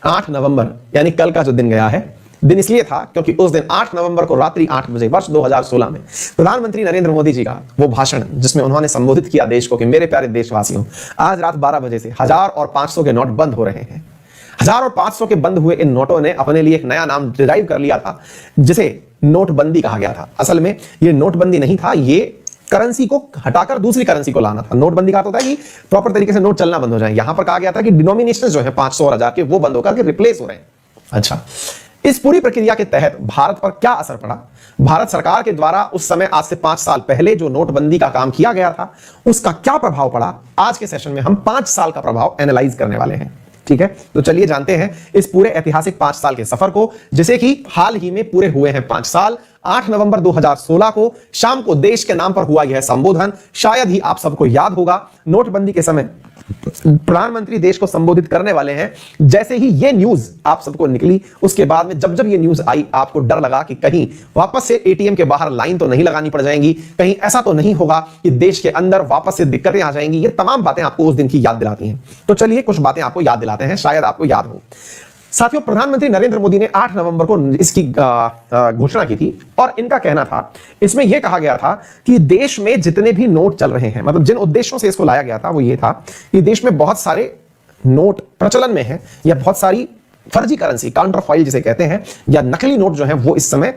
8 नवंबर यानी कल का जो दिन गया है, दिन इसलिए था क्योंकि उस दिन 8 नवंबर को रात्रि 8 बजे वर्ष 2016 में प्रधानमंत्री नरेंद्र मोदी जी का वो भाषण, जिसमें उन्होंने संबोधित किया देश को कि मेरे प्यारे देशवासियों, आज रात 12 बजे से 1000 और 500 के नोट बंद हो रहे हैं। 1000 और 500 के बंद हुए इन नोटों ने अपने लिए एक नया नाम डिराइव कर लिया था, जिसे नोटबंदी कहा गया था। असल में ये नोटबंदी नहीं था, ये करेंसी को हटाकर दूसरी करेंसी को लाना था। नोटबंदी का होता है कि प्रॉपर तरीके से नोट चलना बंद हो जाए। यहां पर कहा गया था कि डिनोमिनेशन जो है 500 और 1000 के, वो बंद होकर के रिप्लेस हो रहे हैं। अच्छा, इस पूरी प्रक्रिया के तहत भारत पर क्या असर पड़ा? भारत सरकार के द्वारा उस समय आज से 5 साल पहले जो नोटबंदी का काम किया गया था, उसका क्या प्रभाव पड़ा? आज के सेशन में हम 5 साल का प्रभाव एनालाइज करने वाले हैं। ठीक है, तो चलिए जानते हैं इस पूरे ऐतिहासिक 5 साल के सफर को, जिसे कि हाल ही में पूरे हुए हैं 5 साल। 8 नवंबर 2016 को शाम को देश के नाम पर हुआ यह संबोधन। शायद ही आप सबको याद होगा, नोटबंदी के समय प्रधानमंत्री देश को संबोधित करने वाले हैं। जैसे ही ये न्यूज आप सबको निकली, उसके बाद में जब जब ये न्यूज आई, आपको डर लगा कि कहीं वापस से एटीएम के बाहर लाइन तो नहीं लगानी पड़ जाएगी, कहीं ऐसा तो नहीं होगा कि देश के अंदर वापस से दिक्कतें आ जाएंगी। ये तमाम बातें आपको उस दिन की याद दिलाती हैं। तो चलिए कुछ बातें आपको याद दिलाते हैं, शायद आपको याद हो। साथियों, प्रधानमंत्री नरेंद्र मोदी ने 8 नवंबर को इसकी घोषणा की थी और इनका कहना था, इसमें यह कहा गया था कि देश में जितने भी नोट चल रहे हैं, मतलब जिन उद्देश्यों से इसको लाया गया था वो ये था कि देश में बहुत सारे नोट प्रचलन में हैं या बहुत सारी फर्जी करेंसी, काउंटर फॉइल जिसे कहते हैं, या नकली नोट जो है वो इस समय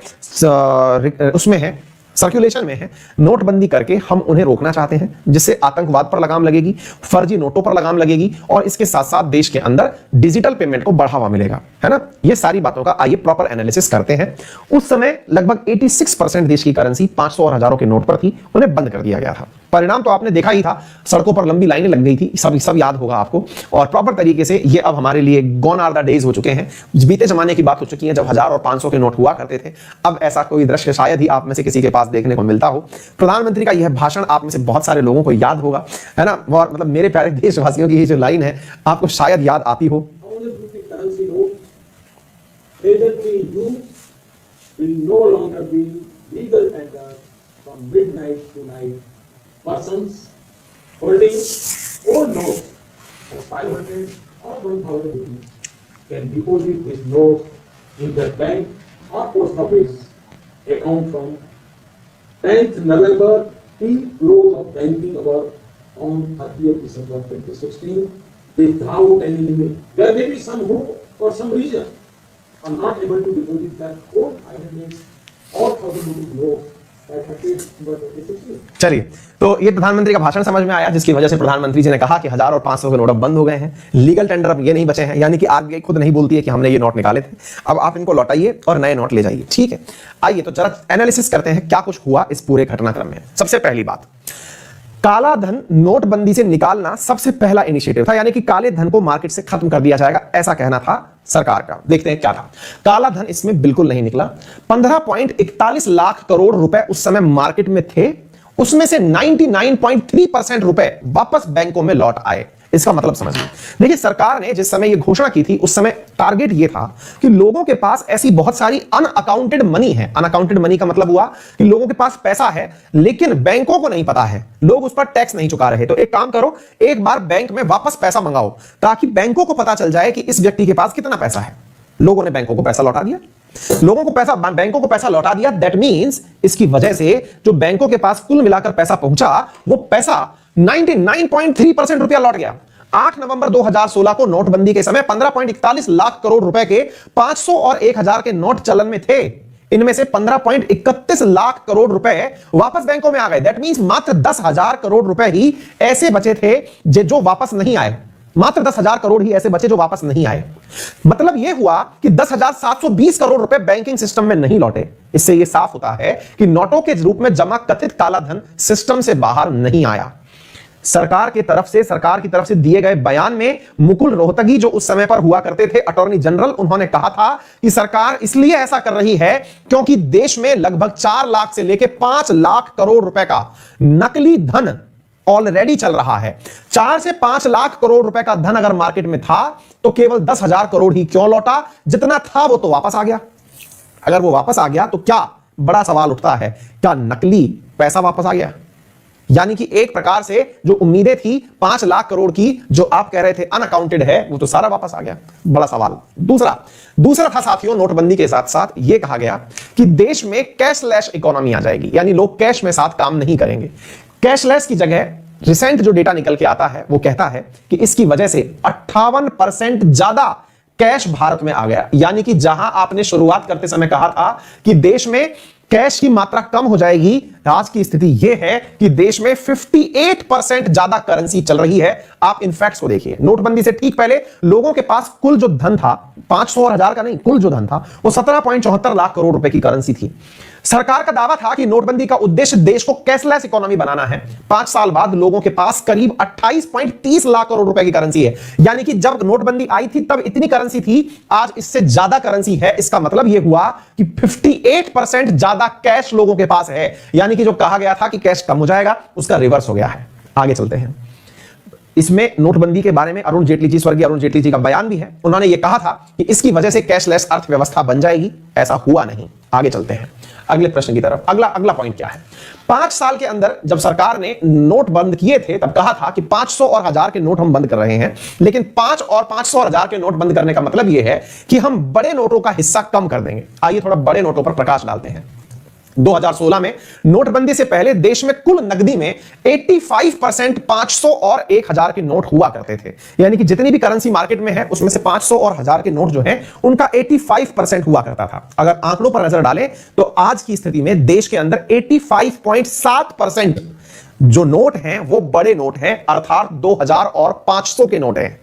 उसमें है, सर्कुलेशन में है। नोटबंदी करके हम उन्हें रोकना चाहते हैं, जिससे आतंकवाद पर लगाम लगेगी, फर्जी नोटों पर लगाम लगेगी और इसके साथ साथ देश के अंदर डिजिटल पेमेंट को बढ़ावा मिलेगा, है ना। ये सारी बातों का आइए प्रॉपर एनालिसिस करते हैं। उस समय लगभग 86% देश की करेंसी 500 और 1000 के नोट पर थी, उन्हें बंद कर दिया गया था। परिणाम तो आपने देखा ही था, सड़कों पर लंबी लाइनें लग गई थी, सब याद होगा आपको। और प्रॉपर तरीके से ये अब हमारे लिए गॉन आर द डेज हो चुके हैं, बीते जमाने की बात हो चुकी है जब 1000 और 500 के नोट हुआ करते थे। अब ऐसा कोई दृश्य शायद ही आप में से किसी के पास देखने को मिलता हो। प्रधानमंत्री का यह भाषण आप में से बहुत सारे लोगों को याद होगा, है ना। और मतलब मेरे प्यारे देशवासियों की ये जो लाइन है आपको शायद याद आती हो। Persons holding old notes of 500 or 1000 rupees can deposit this note in their bank or post office account from 10th November till close of banking hour on 30th December 2016 without any limit. There may be some who for some reason are not able to deposit that old 500 or 1000 rupees note. चलिए, तो ये प्रधानमंत्री का भाषण समझ में आया, जिसकी वजह से प्रधानमंत्री जी ने कहा कि 1000 और 500 के नोट अब बंद हो गए हैं, लीगल टेंडर अब ये नहीं बचे हैं, यानी कि आरबीआई खुद नहीं बोलती है कि हमने ये नोट निकाले थे, अब आप इनको लौटाइए और नए नोट ले जाइए। ठीक है, आइए तो जरा एनालिसिस करते हैं क्या कुछ हुआ इस पूरे घटनाक्रम में। सबसे पहली बात, काला धन नोटबंदी से निकालना सबसे पहला इनिशिएटिव था, यानी कि काले धन को मार्केट से खत्म कर दिया जाएगा, ऐसा कहना था सरकार का। देखते हैं क्या था। काला धन इसमें बिल्कुल नहीं निकला। 15.41 लाख करोड़ रुपए उस समय मार्केट में थे, उसमें से 99.3% रुपए वापस बैंकों में लौट आए। इसका मतलब समझिए, देखिए सरकार ने जिस समय ये घोषणा की थी उस समय टारगेट ये था कि लोगों के पास ऐसी बहुत सारी अनअकाउंटेड मनी है। अनअकाउंटेड मनी का मतलब हुआ कि लोगों के पास पैसा है लेकिन बैंकों को नहीं पता है, लोग उस पर टैक्स नहीं चुका रहे। तो एक काम करो, एक बार बैंक में वापस पैसा मंगाओ ताकि बैंकों को पता चल जाए कि इस व्यक्ति के पास कितना पैसा है। लोगों ने बैंकों को पैसा लौटा दिया, बैंकों को पैसा लौटा दिया। दैट मींस इसकी वजह से जो बैंकों के पास कुल मिलाकर पैसा पहुंचा, वो पैसा 99.3% रुपया लौट गया। 8 नवंबर 2016 को नोटबंदी के समय 15.41 लाख करोड़ रुपए के 500 और 1000 के नोट चलन में थे। इनमें से 15.31 लाख करोड़ रुपए वापस बैंकों में आ गए। दैट मींस मात्र 10,000 करोड़ रुपए ही ऐसे बचे थे जो वापस नहीं आए। मात्र 10,000 करोड़ ही ऐसे बचे जो वापस नहीं आए। मतलब यह हुआ कि 10,720 करोड़ रुपए बैंकिंग सिस्टम में नहीं लौटे। इससे यह साफ होता है कि नोटों के रूप में जमा कथित काला धन सिस्टम से बाहर नहीं आया। सरकार की तरफ से दिए गए बयान में मुकुल रोहतगी जो उस समय पर हुआ करते थे अटॉर्नी जनरल, उन्होंने कहा था कि सरकार इसलिए ऐसा कर रही है क्योंकि देश में लगभग 4 लाख से लेकर 5 लाख करोड़ रुपए का नकली धन ऑलरेडी चल रहा है। 4 से 5 लाख करोड़ रुपए का धन अगर मार्केट में था तो केवल 10,000 करोड़ ही क्यों लौटा? जितना था वो तो वापस आ गया। अगर वो वापस आ गया तो क्या बड़ा सवाल उठता है, क्या नकली पैसा वापस आ गया? यानी कि एक प्रकार से जो उम्मीदें थी 5 लाख करोड़ की, जो आप कह रहे थे अनअकाउंटेड है, वो तो सारा वापस आ गया। बड़ा सवाल। दूसरा था साथियों, नोटबंदी के साथ साथ यह कहा गया कि देश में कैशलेस इकोनॉमी आ जाएगी, यानी लोग कैश में साथ काम नहीं करेंगे। कैशलेस की जगह रिसेंट जो डेटा निकल के आता है वो कहता है कि इसकी वजह से 58% ज्यादा कैश भारत में आ गया। यानी कि जहां आपने शुरुआत करते समय कहा था कि देश में कैश की मात्रा कम हो जाएगी, आज की स्थिति यह है कि देश में 58% ज्यादा करेंसी चल रही है। आप इन फैक्ट्स को देखिए। नोटबंदी से ठीक पहले लोगों के पास कुल जो धन था, 500 और 1000 का नहीं, कुल जो धन था वो 17.74 लाख करोड़ रुपए की करेंसी थी। सरकार का दावा था कि नोटबंदी का उद्देश्य देश को कैशलेस इकोनॉमी बनाना है। 5 साल बाद लोगों के पास करीब 28.30 लाख करोड़ रुपए की करेंसी है। यानी कि जब नोटबंदी आई थी तब इतनी करेंसी थी, आज इससे ज्यादा करेंसी है। इसका मतलब यह हुआ कि 58% ज्यादा कैश लोगों के पास है। यानी कि जो कहा गया था कि कैश कम हो जाएगा, उसका रिवर्स हो गया है। आगे चलते हैं। इसमें नोटबंदी के बारे में अरुण जेटली जी, स्वर्गीय अरुण जेटली जी का बयान भी है। उन्होंने यह कहा था कि इसकी वजह से कैशलेस अर्थव्यवस्था बन जाएगी। ऐसा हुआ नहीं। आगे चलते हैं अगले प्रश्न की तरफ। अगला पॉइंट क्या है? 5 साल के अंदर जब सरकार ने नोट बंद किए थे तब कहा था कि 500 और 1000 के नोट हम बंद कर रहे हैं। लेकिन 500 और 1000 के नोट बंद करने का मतलब यह है कि हम बड़े नोटों का हिस्सा कम कर देंगे। आइए थोड़ा बड़े नोटों पर प्रकाश डालते हैं। 2016 में नोटबंदी से पहले देश में कुल नकदी में 85% 500 और 1000 के नोट हुआ करते थे। यानी कि जितनी भी करेंसी मार्केट में है उसमें से 500 और 1000 के नोट जो हैं उनका 85% हुआ करता था। अगर आंकड़ों पर नजर डालें तो आज की स्थिति में देश के अंदर 85.7% जो नोट हैं वो बड़े नोट हैं, अर्थात 2000 और 500 के नोट हैं।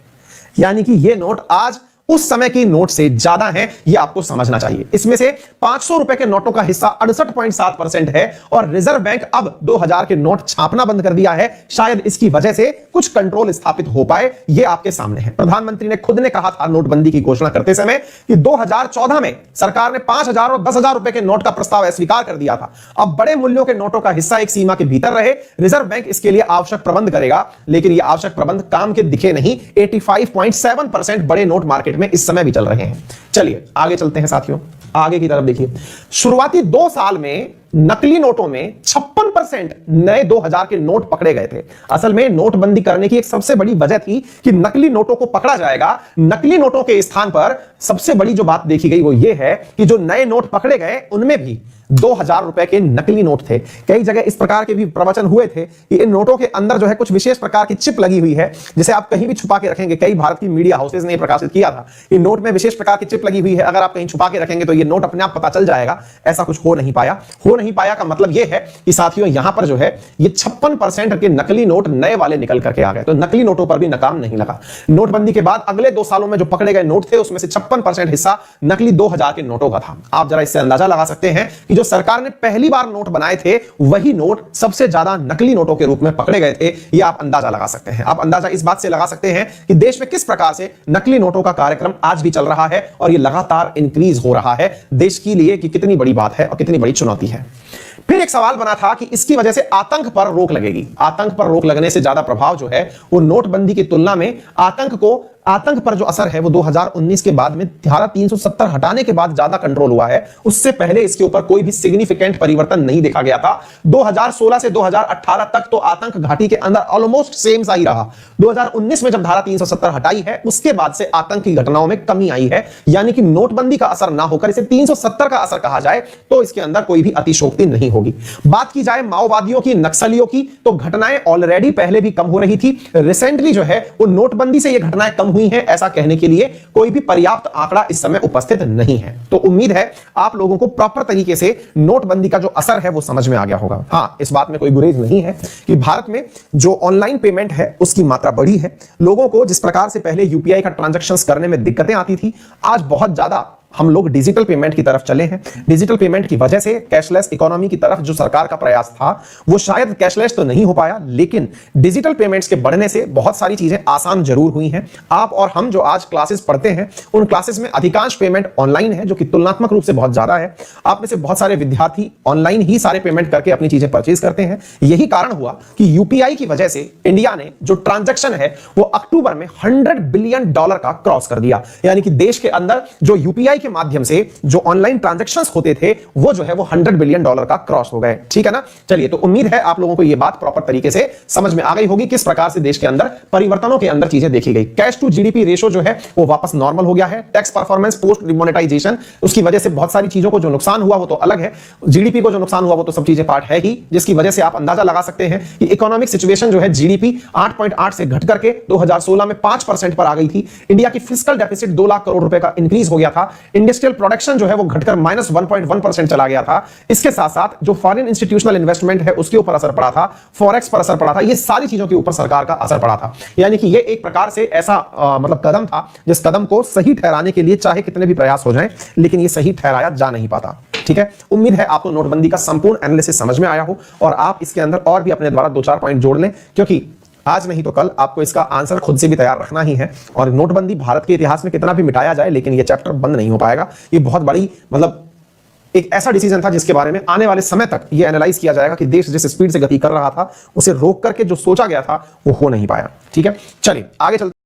यानी कि ये नोट आज उस समय की नोट से ज्यादा है, यह आपको समझना चाहिए। इसमें से 500 रुपए के नोटों का हिस्सा 68.7% है और रिजर्व बैंक अब 2000 के नोट छापना बंद कर दिया है। शायद इसकी वजह से कुछ कंट्रोल स्थापित हो पाए, यह आपके सामने है। प्रधानमंत्री ने खुद ने कहा था नोटबंदी की घोषणा करते समय कि 2014 में सरकार ने 5000 और 10,000 रुपए के नोट का प्रस्ताव अस्वीकार कर दिया था। अब बड़े मूल्यों के नोटों का हिस्सा एक सीमा के भीतर रहे, रिजर्व बैंक इसके लिए आवश्यक प्रबंध करेगा। लेकिन यह आवश्यक प्रबंध काम के दिखे नहीं। 85.7% बड़े नोट मार्केट में इस समय भी चल रहे हैं। चलिए आगे चलते हैं साथियों, आगे की तरफ देखिए। शुरुआती 2 साल में नकली नोटों में 56% नए 2000 के नोट पकड़े गए थे। असल में नोटबंदी करने की एक सबसे बड़ी वजह थी कि नकली नोटों को पकड़ा जाएगा। नकली नोटों के स्थान पर सबसे बड़ी जो बात देखी गई वो ये है कि जो नए नोट पकड़े गए उनमें भी 2000 रुपए के नकली नोट थे। कई जगह इस प्रकार के भी प्रवचन हुए थे कि इन नोटों के अंदर जो है कुछ विशेष प्रकार की चिप लगी हुई है, जिसे आप कहीं भी छुपा के रखेंगे। कई भारत की मीडिया हाउसेज ने प्रकाशित किया था कि नोट में विशेष प्रकार की चिप लगी हुई है, अगर आप कहीं छुपा के रखेंगे तो ये नोट अपने आप पता चल जाएगा। ऐसा कुछ हो नहीं पाया का मतलब यह है कि साथियों यहां पर जो है ये 56% के नकली नोट नए वाले निकल करके आ गए। तो नकली नोटों पर भी नकाम नहीं लगा। नोटबंदी के बाद अगले 2 सालों में जो पकड़े गए नोट थे उसमें से 56% हिस्सा नकली 2000 के नोटों का था। आप जरा इससे अंदाजा लगा सकते हैं कि जो सरकार ने पहली बार नोट बनाए थे वही नोट सबसे ज्यादा नकली नोटों के रूप में पकड़े गए थे। यह आप अंदाजा लगा सकते हैं। आप अंदाजा इस बात से लगा सकते हैं कि देश में किस प्रकार से नकली नोटों का कार्यक्रम आज भी चल रहा है और यह लगातार इंक्रीज हो रहा है। देश के लिए कि कितनी बड़ी बात है और कितनी बड़ी चुनौती है। फिर एक सवाल बना था कि इसकी वजह से आतंक पर रोक लगेगी। आतंक पर रोक लगने से ज्यादा प्रभाव जो है वो नोटबंदी की तुलना में आतंक पर जो असर है वो 2019 के बाद में धारा 370 हटाने के बाद ज्यादा कंट्रोल हुआ है। उससे पहले इसके ऊपर कोई भी सिग्निफिकेंट परिवर्तन नहीं देखा गया था। 2016 से 2018 तक तो आतंक घाटी के अंदर ऑलमोस्ट सेम सा ही रहा। 2019 में जब धारा 370 हटाई है उसके बाद से आतंक की घटनाओं में कमी आई है। यानी कि नोटबंदी का असर ना होकर इसे 370 का असर कहा जाए तो इसके अंदर कोई भी अतिशोक्ति नहीं होगी। बात की जाए माओवादियों की, नक्सलियों की, तो घटनाएं ऑलरेडी पहले भी कम हो रही थी। रिसेंटली जो है वो नोटबंदी से ये घटनाएं कम हुई हैं, ऐसा कहने के लिए कोई भी पर्याप्त आंकड़ा इस समय उपस्थित नहीं है। तो उम्मीद है आप लोगों को प्रॉपर तरीके से नोटबंदी का जो असर है वो समझ में आ गया होगा। हाँ, इस बात में कोई गुरेज नहीं है कि भारत में जो ऑनलाइन पेमेंट है उसकी मात्रा बढ़ी है। लोगों को जिस प्रकार से पहले यूपीआई का ट्रांजैक्शंस करने में दिक्कतें आती थी, आज बहुत ज्यादा हम लोग डिजिटल पेमेंट की तरफ चले हैं। डिजिटल पेमेंट की वजह से कैशलेस इकोनॉमी की तरफ जो सरकार का प्रयास था वो शायद कैशलेस तो नहीं हो पाया, लेकिन डिजिटल पेमेंट्स के बढ़ने से बहुत सारी चीजें आसान जरूर हुई हैं। आप और हम जो आज क्लासेस पढ़ते हैं उन क्लासेस में अधिकांश पेमेंट ऑनलाइन है, जो कि तुलनात्मक रूप से बहुत ज्यादा है। आप में से बहुत सारे विद्यार्थी ऑनलाइन ही सारे पेमेंट करके अपनी चीजें परचेज करते हैं। यही कारण हुआ कि यूपीआई की वजह से इंडिया ने जो ट्रांजैक्शन है वो अक्टूबर में $100 बिलियन का क्रॉस कर दिया। यानी कि देश के अंदर जो यूपीआई के माध्यम से जो ऑनलाइन ट्रांजैक्शंस होते थे वो जो है वो $100 बिलियन का क्रॉस हो गए। ठीक है ना। चलिए, तो उम्मीद है आप लोगों को ये बात प्रॉपर तरीके से समझ में आ गई होगी किस प्रकार से देश के अंदर परिवर्तनों के अंदर चीजें देखी गई। कैश टू जीडीपी रेशो जो है वो वापस नॉर्मल हो गया है। टैक्स परफॉर्मेंस पोस्ट डिमोनेटाइजेशन, उसकी वजह से बहुत सारी चीजों को जो नुकसान हुआ वो तो अलग है, जीडीपी को जो नुकसान हुआ वो तो सब चीजें पार्ट है ही, जिसकी वजह से आप अंदाजा लगा सकते हैं कि इकोनॉमिक सिचुएशन जो है जीडीपी 8.8 से घट करके 2016 में 5% पर आ गई थी। इंडिया की फिस्कल डेफिसिट 2 लाख करोड़ रुपए का इंक्रीज हो गया था। इंडस्ट्रियल प्रोडक्शन जो है वो घटकर -1.1% चला गया था। इसके साथ साथ जो फॉरेन इंस्टीट्यूशनल इन्वेस्टमेंट है उसके ऊपर असर पड़ा था, फॉरेक्स पर असर पड़ा था, ये सारी चीजों के ऊपर सरकार का असर पड़ा था। यानी कि ये एक प्रकार से ऐसा मतलब कदम था जिस कदम को सही ठहराने के लिए चाहे कितने भी प्रयास हो जाएं, लेकिन ये सही ठहराया जा नहीं पाता। ठीक है, उम्मीद है आपको नोटबंदी का संपूर्ण एनालिसिस समझ में आया हो और आप इसके अंदर और भी अपने द्वारा 2-4 पॉइंट जोड़ लें, क्योंकि आज नहीं तो कल आपको इसका आंसर खुद से भी तैयार रखना ही है। और नोटबंदी भारत के इतिहास में कितना भी मिटाया जाए, लेकिन ये चैप्टर बंद नहीं हो पाएगा। ये बहुत बड़ी मतलब एक ऐसा डिसीजन था जिसके बारे में आने वाले समय तक ये एनालाइज किया जाएगा कि देश जिस स्पीड से गति कर रहा था उसे रोक करके जो सोचा गया था वो हो नहीं पाया। ठीक है, चलिए आगे चलते